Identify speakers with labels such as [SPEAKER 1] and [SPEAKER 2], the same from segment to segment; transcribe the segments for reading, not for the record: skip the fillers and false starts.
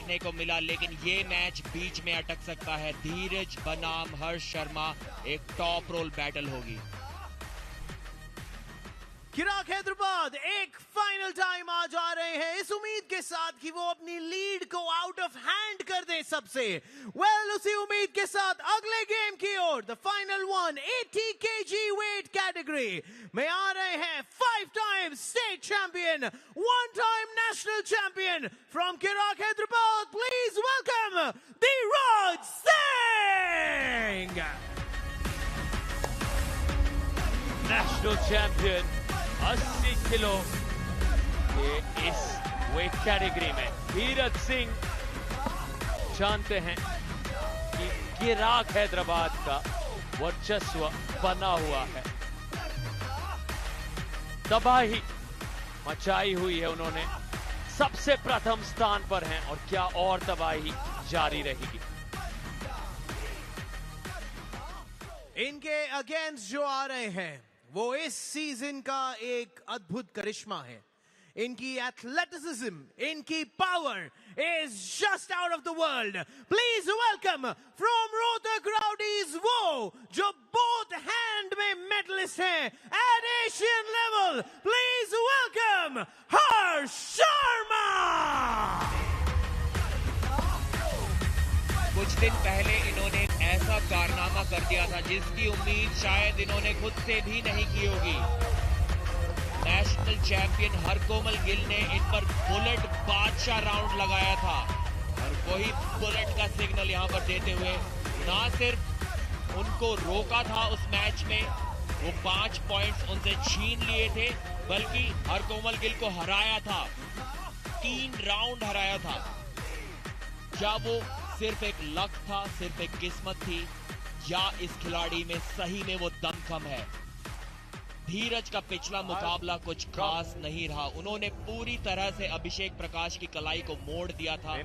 [SPEAKER 1] देखने को मिला, लेकिन ये मैच बीच में अटक सकता है। धीरज बनाम हर्ष शर्मा एक टॉप रोल बैटल होगी।
[SPEAKER 2] किराक हैदराबाद एक फाइनल टाइम आ जा रहे हैं इस उम्मीद के साथ कि वो अपनी लीड को आउट ऑफ हैंड कर दे सबसे। उसी उम्मीद के साथ अगले गेम की ओर the final one 80 kg weight category में आ रहे हैं 5 time state champion, 1 time national champion from किराक Hyderabad. Please welcome Dheeraj Singh.
[SPEAKER 3] National champion 80 kilo के इस वेट कैटेगरी में धीरज सिंह जानते हैं कि किराक हैदराबाद का वर्चस्व बना हुआ है। तबाही मचाई हुई है उन्होंने, सबसे प्रथम स्थान पर हैं और क्या और तबाही जारी रहेगी।
[SPEAKER 2] इनके अगेंस्ट जो आ रहे हैं वो इस सीजन का एक अद्भुत करिश्मा है। इनकी एथलेटिसिज्म, इनकी power is just out of the world. Please welcome from Rohtak rowdies वो जो बोथ हैंड में मेडलिस्ट हैं at Asian level. Please welcome Harsh Sharma.
[SPEAKER 1] कुछ दिन पहले इन्होंने एक ऐसा कारनामा कर दिया था जिसकी उम्मीद शायद इन्होंने खुद से भी नहीं की होगी। नेशनल चैंपियन हरकोमल गिल ने इन पर बुलेट बादशाह राउंड लगाया था और वही बुलेट का सिग्नल यहां पर देते हुए ना सिर्फ उनको रोका था उस मैच में, वो 5 पॉइंट्स उनसे छीन लिए थे, बल्कि हरकोमल गिल को हराया था, 3 राउंड हराया था। क्या वो सिर्फ एक लक था, सिर्फ एक किस्मत थी, या इस खिलाड़ी में सही में वो दमखम है? धीरज का पिछला मुकाबला कुछ खास नहीं रहा। उन्होंने पूरी तरह से अभिषेक प्रकाश की कलाई को मोड़ दिया था,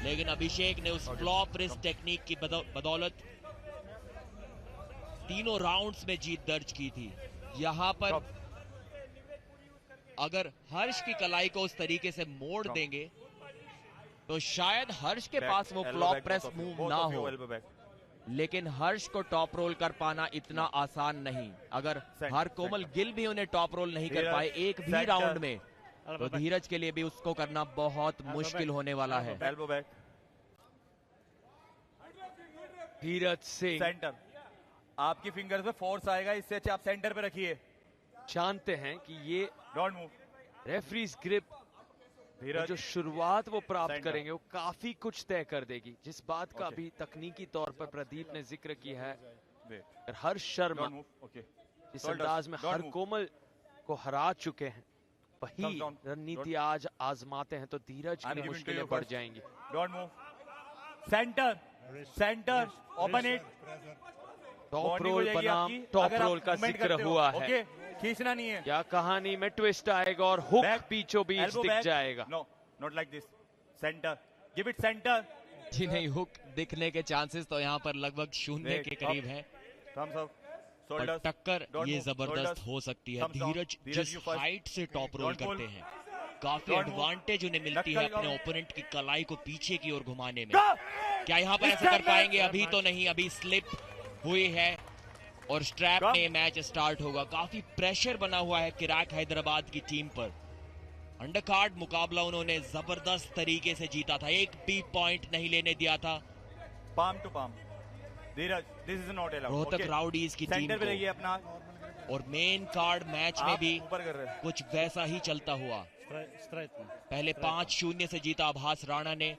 [SPEAKER 1] लेकिन अभिषेक ने उस फ्लॉप रिस्ट टेक्निक की बदौलत तीनों राउंड्स में जीत दर्ज की थी। यहां पर अगर हर्ष की कलाई को उस तरीके से मोड़ देंगे तो शायद हर्ष के पास वो फ्लॉप प्रेस मूव ना हो, लेकिन हर्ष को टॉप रोल कर पाना इतना आसान नहीं। अगर हरकोमल गिल भी उन्हें टॉप रोल नहीं कर पाए एक भी राउंड में, तो धीरज के लिए भी उसको करना बहुत मुश्किल होने वाला है।
[SPEAKER 3] धीरज सिंह
[SPEAKER 4] सेंटर, आपकी फिंगर्स पे फोर्स आएगा, इससे अच्छा आप सेंटर पे रखिए।
[SPEAKER 3] जानते हैं कि ये
[SPEAKER 4] डोंट मूव,
[SPEAKER 3] रेफरीज ग्रिप जो शुरुआत वो प्राप्त करेंगे वो काफी कुछ तय कर देगी। जिस बात का अभी तकनीकी तौर पर प्रदीप ने जिक्र किया है, हर्ष शर्मा इस अंदाज में हरकोमल को हरा चुके हैं, वही रणनीति आज आजमाते हैं तो धीरज की मुश्किलें बढ़ जाएंगी।
[SPEAKER 4] Don't move, center center, open it.
[SPEAKER 3] Top roll बनाम टॉप रोल का जिक्र हुआ है,
[SPEAKER 4] खींचना नहीं है।
[SPEAKER 3] क्या कहानी में ट्विस्ट आएगा और हुक बीचों बीच दिख जाएगा।
[SPEAKER 4] No, not like this. Centre, give it centre.
[SPEAKER 1] जी नहीं, हुक दिखने के चांसेस तो यहाँ पर लगभग 0 के करीब है, पर टक्कर ये जबरदस्त हो सकती है। धीरज जिस हाइट से टॉप रोल करते हैं, काफी एडवांटेज उन्हें मिलती है अपने ओपोनेंट की कलाई को पीछे की ओर घुमाने में। क्या यहाँ पर ऐसा कर पाएंगे? अभी तो नहीं, अभी स्लिप हुई है और स्ट्रैप में मैच स्टार्ट होगा। काफी प्रेशर बना हुआ है किराक हैदराबाद की टीम पर। अंडरकार्ड मुकाबला उन्होंने जबरदस्त तरीके से जीता था, एक भी पॉइंट नहीं लेने दिया था।
[SPEAKER 4] Palm to palm Dheeraj, this is not allowed.
[SPEAKER 1] Rohtak Rowdies की टीम को
[SPEAKER 4] अपना,
[SPEAKER 1] और मेन कार्ड मैच में भी कुछ वैसा ही चलता हुआ। पहले 5-0 से जीता आभास राणा ने,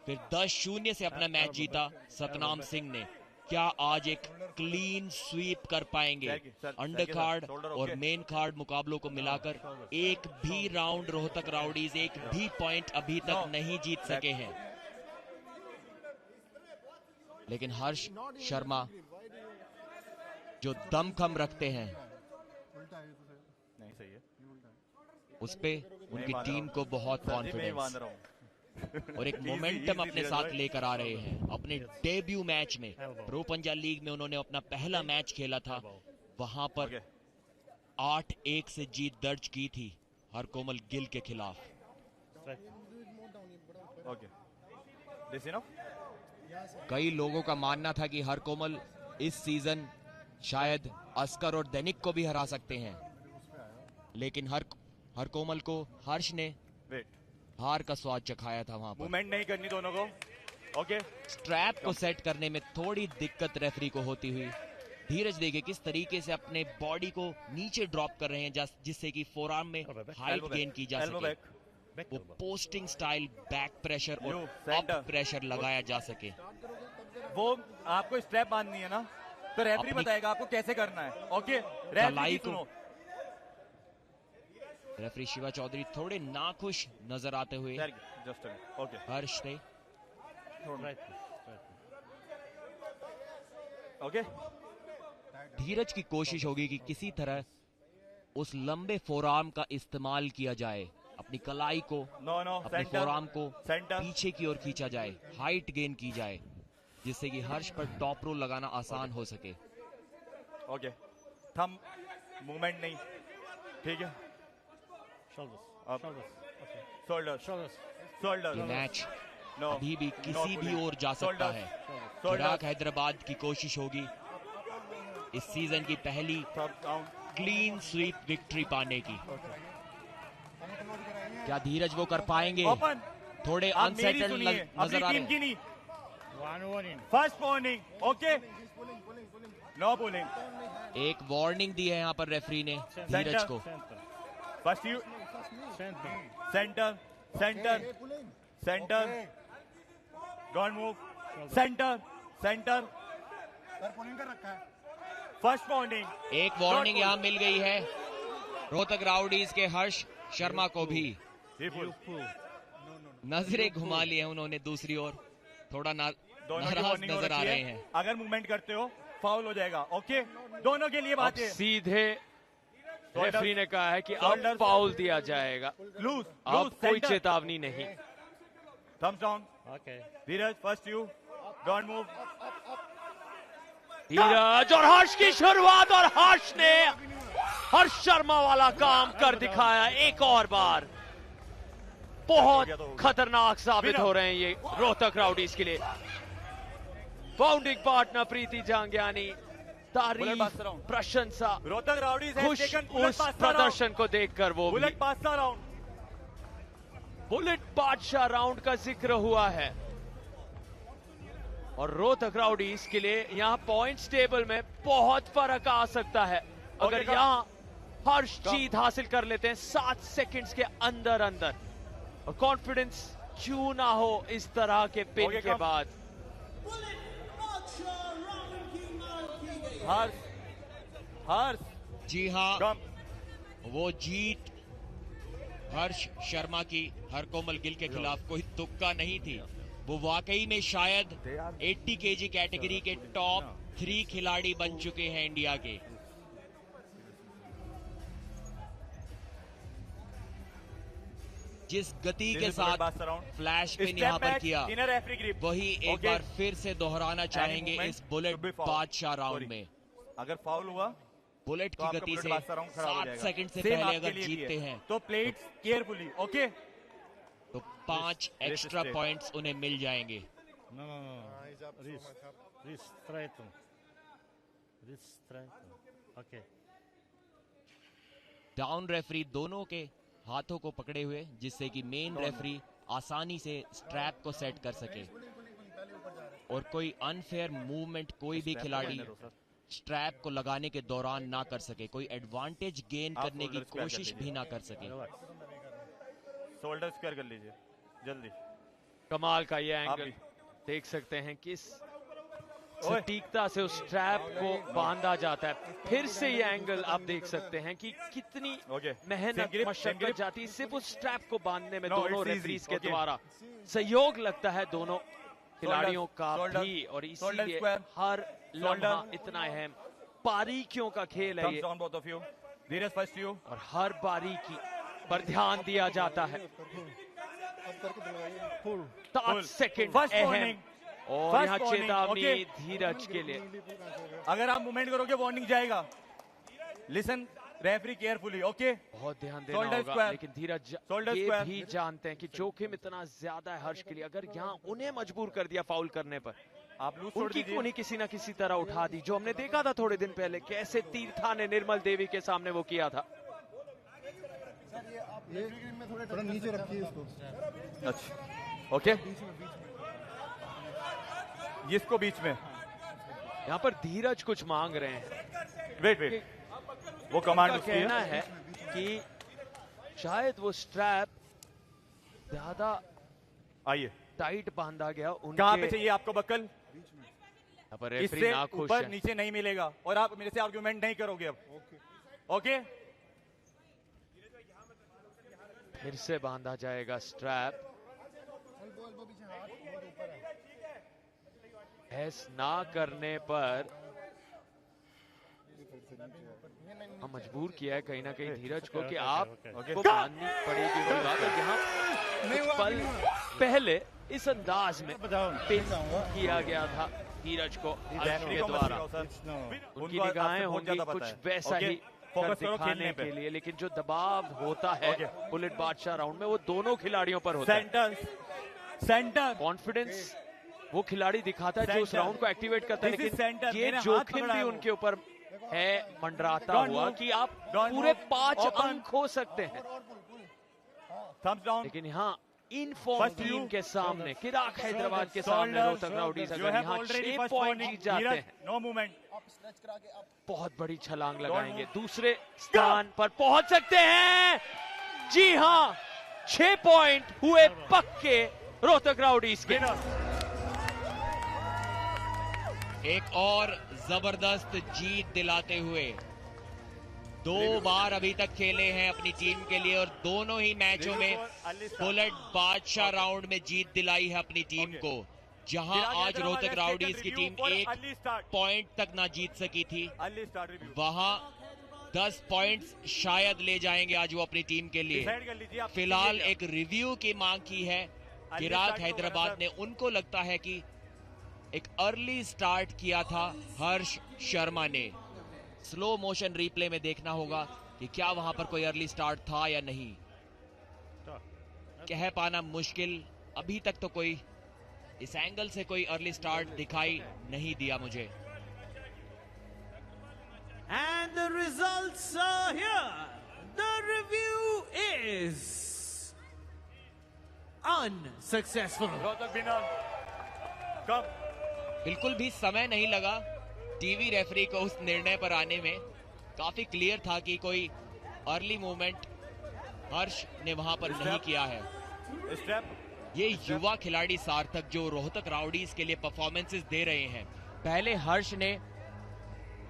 [SPEAKER 1] फिर 10-0 से अपना मैच जीता सतनाम सिंह ने। क्या आज एक क्लीन स्वीप कर पाएंगे? अंडरकार्ड और मेन कार्ड मुकाबलों को मिलाकर एक भी राउंड रोहतक राउडीज एक भी पॉइंट अभी तक नहीं जीत सके हैं, लेकिन हर्ष शर्मा जो दमखम रखते हैं उस पे उनकी टीम को बहुत कॉन्फिडेंस और एक मोमेंटम अपने साथ लेकर आ रहे हैं। अपने डेब्यू मैच में प्रो पंजाब लीग में उन्होंने अपना पहला मैच खेला था, वहां पर 8-1 से जीत दर्ज की थी हरकोमल गिल के खिलाफ।
[SPEAKER 4] Listen up.
[SPEAKER 1] कई लोगों का मानना था कि हरकोमल इस सीजन शायद अस्कर और दैनिक को भी हरा सकते हैं, लेकिन हरकोमल को हर्ष ने
[SPEAKER 4] Wait.
[SPEAKER 1] हार का स्वाद चखाया था वहां पर।
[SPEAKER 4] मूवमेंट नहीं करनी दोनों को। ओके।
[SPEAKER 1] स्ट्रैप को सेट करने में थोड़ी दिक्कत रेफरी को होती हुई। धीरज देखिए किस तरीके से अपने बॉडी को नीचे ड्रॉप कर रहे हैं जिससे कि फोरआर्म में हाइट गेन की जा सके, वो पोस्टिंग स्टाइल बैक प्रेशर और अप प्रेशर लगाया जा सके।
[SPEAKER 4] वो आपको स्ट्रैप बांधनी है ना, तो रेफरी बताएगा आपको कैसे करना है। ओके, रेफरी सुनो।
[SPEAKER 1] रेफरी शिवा चौधरी थोड़े नाखुश नजर आते हुए हर्ष से
[SPEAKER 4] ओके।
[SPEAKER 1] धीरज की कोशिश होगी कि किसी तरह उस लंबे फोरआर्म का इस्तेमाल किया जाए, अपनी कलाई को अपने फोरआर्म को पीछे की ओर खींचा जाए, हाइट गेन की जाए, जिससे कि हर्ष पर टॉप रोल लगाना आसान हो सके।
[SPEAKER 4] ओके, थंब मूवमेंट नहीं, ठीक है। शोल्डर
[SPEAKER 1] ये मैच अभी भी किसी भी ओर जा सकता है। चिराग हैदराबाद की कोशिश होगी इस सीजन की पहली क्लीन स्वीप विक्ट्री पाने की। क्या धीरज वो कर पाएंगे? थोड़े अनसेटल्ड नजर आ रहे हैं।
[SPEAKER 4] First warning, okay, no bowling.
[SPEAKER 1] एक वार्निंग दी है यहाँ पर रेफरी ने धीरज को।
[SPEAKER 4] First you center don't move, center first warning.
[SPEAKER 1] एक वार्निंग यहाँ मिल गई है रोहतक राउडीज के हर्ष शर्मा को भी। नजरें घुमा ली है उन्होंने दूसरी ओर, थोड़ा नाराज नजर आ रहे हैं।
[SPEAKER 4] अगर मूवमेंट करते हो फाउल हो जाएगा। ओके, दोनों के लिए बात है।
[SPEAKER 3] सीधे रेफरी ने कहा है कि अब फाउल दिया जाएगा, अब कोई चेतावनी नहीं।
[SPEAKER 4] Thumbs down. Dheeraj first you, don't move.
[SPEAKER 3] Dheeraj और हर्ष की शुरुआत, और हर्ष ने हर्ष शर्मा वाला काम कर दिखाया एक और बार। बहुत खतरनाक साबित हो रहे हैं ये रोहतक राउडीज के लिए। फाउंडिंग पार्टनर प्रीति जांगियानी, तारीफ, प्रशंसा,
[SPEAKER 4] रोहतक राउडीज
[SPEAKER 3] खुश उस प्रदर्शन को देखकर। वो
[SPEAKER 4] बुलेट बादशाह राउंड,
[SPEAKER 3] बुलेट बादशाह राउंड का जिक्र हुआ है, और रोहतक राउडीज के लिए यहाँ पॉइंट्स टेबल में बहुत फर्क आ सकता है अगर यहाँ हर्ष जीत हासिल कर लेते हैं 7 सेकंड्स के अंदर अंदर, और कॉन्फिडेंस क्यों ना हो इस तरह के पिन के बाद।
[SPEAKER 4] हर्ष
[SPEAKER 1] जी हाँ, वो जीत हर्ष शर्मा की हरकोमल गिल के खिलाफ कोई तुक्का नहीं थी। वो वाकई में शायद 80 केजी कैटेगरी के टॉप 3 खिलाड़ी बन चुके हैं इंडिया के। जिस गति के साथ फ्लैश पिन यहाँ पर किया, वही एक बार फिर से दोहराना चाहेंगे इस बुलेट बादशाह राउंड में।
[SPEAKER 4] अगर फाउल हुआ
[SPEAKER 1] बुलेट की गति से 7 सेकंड से पहले अगर जीतते हैं
[SPEAKER 4] तो प्लेट्स केयरफुली, ओके,
[SPEAKER 1] तो 5 एक्स्ट्रा पॉइंट्स उन्हें मिल जाएंगे। डाउन रेफरी दोनों के हाथों को पकड़े हुए, जिससे कि मेन रेफरी आसानी से स्ट्रैप को सेट कर सके और कोई अनफेयर मूवमेंट कोई भी खिलाड़ी स्ट्रैप को लगाने के दौरान ना कर सके, कोई एडवांटेज गेन करने की कोशिश भी ना कर सके।
[SPEAKER 4] शोल्डर स्क्वायर कर लीजिए जल्दी।
[SPEAKER 3] कमाल का ये एंगल देख सकते हैं, किस सटीकता से उस स्ट्रैप को बांधा जाता है। फिर से ये एंगल आप देख सकते हैं कि कितनी मेहनत मशक्कत जाती है सिर्फ उस स्ट्रैप को बांधने में। दोनों रेफरीज के द्वारा सहयोग लगता है दोनों खिलाड़ियों का भी, और इसीलिए हर लम्हा इतना अहम। बारीकियों का खेल है ये, और हर बारीकी पर ध्यान दिया जाता है। 7 सेकंड अहम, और यहाँ चेतावनी धीरज के लिए।
[SPEAKER 4] अगर आप मूवमेंट करोगे वार्निंग जाएगा। Listen referee carefully, okay?
[SPEAKER 3] बहुत ध्यान देना
[SPEAKER 4] Shoulder
[SPEAKER 3] होगा,
[SPEAKER 4] square.
[SPEAKER 3] लेकिन धीरज
[SPEAKER 4] Shoulder
[SPEAKER 3] ये
[SPEAKER 4] square.
[SPEAKER 3] भी जानते हैं कि जोखिम इतना ज्यादा है हर्ष के लिए। अगर यहाँ उन्हें मजबूर कर दिया फाउल करने पर,
[SPEAKER 4] आप लूज छोड़
[SPEAKER 3] उनकी
[SPEAKER 4] दीजिए।
[SPEAKER 3] उन्हें किसी ना किसी तरह उठा दी, जो हमने देखा था थोड़े दिन पहले कैसे तीर्था ने निर्मल देवी के सामने वो किया था।
[SPEAKER 5] थोड़ा नीचे रखिए इसको।
[SPEAKER 4] अच्छा, ओके, इसको बीच में।
[SPEAKER 3] यहाँ पर धीरज कुछ मांग रहे हैं।
[SPEAKER 4] वेट, वो कमांड
[SPEAKER 3] उनका
[SPEAKER 4] उसकी है।
[SPEAKER 3] कहना है कि शायद वो स्ट्रैप ज्यादा
[SPEAKER 4] आइए,
[SPEAKER 3] टाइट बांधा गया
[SPEAKER 4] कहाँ पे
[SPEAKER 3] उनके।
[SPEAKER 4] चाहिए आपको बक्कल?
[SPEAKER 3] यहाँ पर रेफरी
[SPEAKER 4] इससे
[SPEAKER 3] नाखुश
[SPEAKER 4] ऊपर
[SPEAKER 3] है।
[SPEAKER 4] नीचे नहीं मिलेगा, और आप मेरे से आर्गुमेंट नहीं करोगे अब, ओके?
[SPEAKER 3] फिर से बांधा जाएगा स्ट्रैप। ऐस ना करने पर हम मजबूर किया है कहीं ना कहीं धीरज को कि आप को माननी पड़ेगी वो बात। और यहाँ कुछ पल पहले इस अंदाज में पिन किया गया था धीरज को हर्ष के द्वारा। उनकी निगाहें होंगी कुछ वैसा ही कर दिखाने के लिए, लेकिन जो दबाव होता है बुलेट बादशाह राउंड में वो दोनों खिलाड़ियों पर होता है।
[SPEAKER 4] सेंटर
[SPEAKER 3] कॉन्फिडेंस वो खिलाड़ी दिखाता है जो उस राउंड को एक्टिवेट करता है,
[SPEAKER 4] This is
[SPEAKER 3] लेकिन
[SPEAKER 4] center.
[SPEAKER 3] ये
[SPEAKER 4] मेरे हाथ
[SPEAKER 3] जोखिम
[SPEAKER 4] पकड़ा
[SPEAKER 3] भी
[SPEAKER 4] है वो।
[SPEAKER 3] उनके ऊपर है मंडराता
[SPEAKER 4] Don't
[SPEAKER 3] हुआ
[SPEAKER 4] move.
[SPEAKER 3] कि आप
[SPEAKER 4] Don't
[SPEAKER 3] पूरे
[SPEAKER 4] move.
[SPEAKER 3] 5
[SPEAKER 4] Open.
[SPEAKER 3] अंक हो सकते हैं,
[SPEAKER 4] थम्स डाउन।
[SPEAKER 3] लेकिन यहाँ इनफॉर्म
[SPEAKER 4] First
[SPEAKER 3] टीम
[SPEAKER 4] you.
[SPEAKER 3] के सामने किराक हैदराबाद के सामने रोहतक राउडीज अगर यहाँ 6 पॉइंट जीत जाते हैं,
[SPEAKER 4] नो मूवमेंट।
[SPEAKER 3] बहुत बड़ी छलांग लगाएंगे, दूसरे स्थान पर पहुंच सकते हैं। जी हाँ, 6 पॉइंट हुए पक्के रोहतक राउडीज के।
[SPEAKER 1] एक और जबरदस्त जीत दिलाते हुए 2 बार अभी तक खेले हैं अपनी टीम के लिए, और दोनों ही मैचों में बुलेट बादशाह राउंड में जीत दिलाई है अपनी टीम को। जहां आज रोहतक राउडीज की टीम 1 पॉइंट तक ना जीत सकी थी, वहां 10 पॉइंट्स शायद ले जाएंगे आज वो अपनी टीम के लिए। फिलहाल एक रिव्यू की मांग की है किराक हैदराबाद ने। उनको लगता है कि एक अर्ली स्टार्ट किया था हर्ष शर्मा ने। स्लो मोशन रिप्ले में देखना होगा कि क्या वहां पर कोई अर्ली स्टार्ट था या नहीं, कह पाना मुश्किल। अभी तक तो कोई इस एंगल से कोई अर्ली स्टार्ट दिखाई नहीं दिया मुझे।
[SPEAKER 2] And the results are here. The review is unsuccessful.
[SPEAKER 4] Rohtak winner. कम
[SPEAKER 1] बिल्कुल भी समय नहीं लगा टीवी रेफरी को उस निर्णय पर आने में। काफी क्लियर था कि कोई अर्ली मूवमेंट हर्ष ने वहां पर नहीं किया है।
[SPEAKER 4] स्टेप।
[SPEAKER 1] ये युवा खिलाड़ी सार्थक जो रोहतक राउडीज के लिए परफॉर्मेंसेस दे रहे हैं। पहले हर्ष ने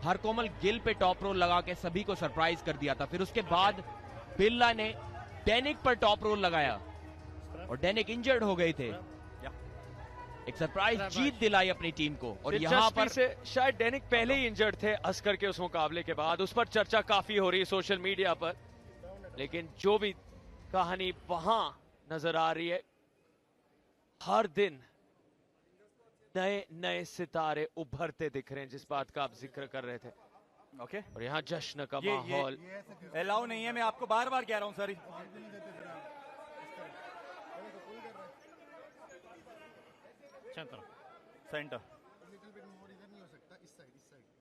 [SPEAKER 1] हरकोमल गिल पे टॉप रोल लगा के सभी को सरप्राइज कर दिया था, फिर उसके बाद बिल्ला ने डेनिक पर टॉप रोल लगाया और डेनिक इंजर्ड हो गए थे। एक सरप्राइज जीत दिलाई अपनी टीम को। और यहाँ पर
[SPEAKER 3] से शायद डेनिक पहले ही इंजर्ड थे अस्कर के उस मुकाबले के बाद, उस पर चर्चा काफी हो रही है सोशल मीडिया पर, लेकिन जो भी कहानी वहां नजर आ रही है, हर दिन नए नए सितारे उभरते दिख रहे हैं, जिस बात का आप जिक्र कर रहे थे।
[SPEAKER 4] ओके,
[SPEAKER 3] और यहाँ जश्न का
[SPEAKER 4] ये
[SPEAKER 3] माहौल
[SPEAKER 4] अलाउ नहीं है। मैं आपको बार बार कह रहा हूँ सर। सेंटर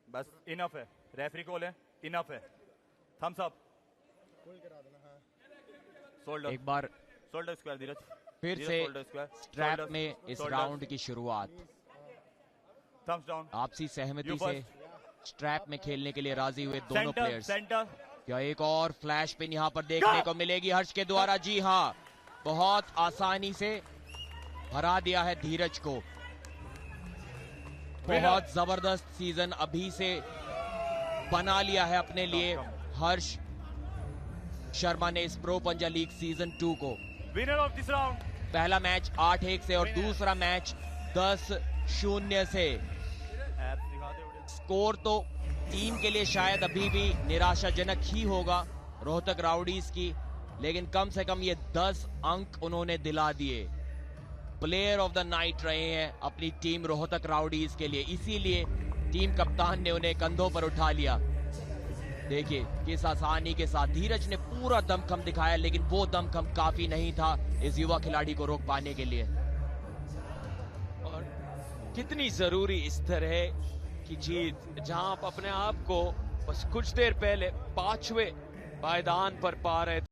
[SPEAKER 4] बस इनफ है। रेफरी कॉल है, इनफ है। Thumbs up. शोल्डर
[SPEAKER 6] एक बार
[SPEAKER 4] शोल्डर स्क्वायर धीरज।
[SPEAKER 6] फिर से स्ट्रैप में इस राउंड की शुरुआत।
[SPEAKER 4] Thumbs down.
[SPEAKER 6] आपसी सहमति
[SPEAKER 4] You
[SPEAKER 6] से स्ट्रैप में खेलने के लिए राजी हुए दोनों
[SPEAKER 4] सेंटर
[SPEAKER 6] प्लेयर्स।
[SPEAKER 4] सेंटर।
[SPEAKER 6] क्या एक और फ्लैश पिन यहाँ पर देखने को मिलेगी हर्ष के द्वारा? जी हाँ, बहुत आसानी से हरा दिया है धीरज को। बहुत जबरदस्त सीजन अभी से बना लिया है अपने लिए हर्ष शर्मा ने इस प्रो पंजा लीग सीजन 2 को।
[SPEAKER 4] Winner of this round.
[SPEAKER 6] पहला मैच 8-1 से और दूसरा मैच 10-0 से। स्कोर तो टीम के लिए शायद अभी भी निराशाजनक ही होगा रोहतक राउडीज की, लेकिन कम से कम ये 10 अंक उन्होंने दिला दिए। प्लेयर ऑफ द नाइट रहे हैं अपनी टीम रोहतक राउडीज के लिए, इसीलिए टीम कप्तान ने उन्हें कंधों पर उठा लिया। देखिए किस आसानी के साथ धीरज ने पूरा दमखम दिखाया, लेकिन वो दमखम काफी नहीं था इस युवा खिलाड़ी को रोक पाने के लिए।
[SPEAKER 3] और कितनी जरूरी इस तरह की जीत, जहां आप अपने आप को बस कुछ देर पहले 5वें पायदान पर पा रहे थे।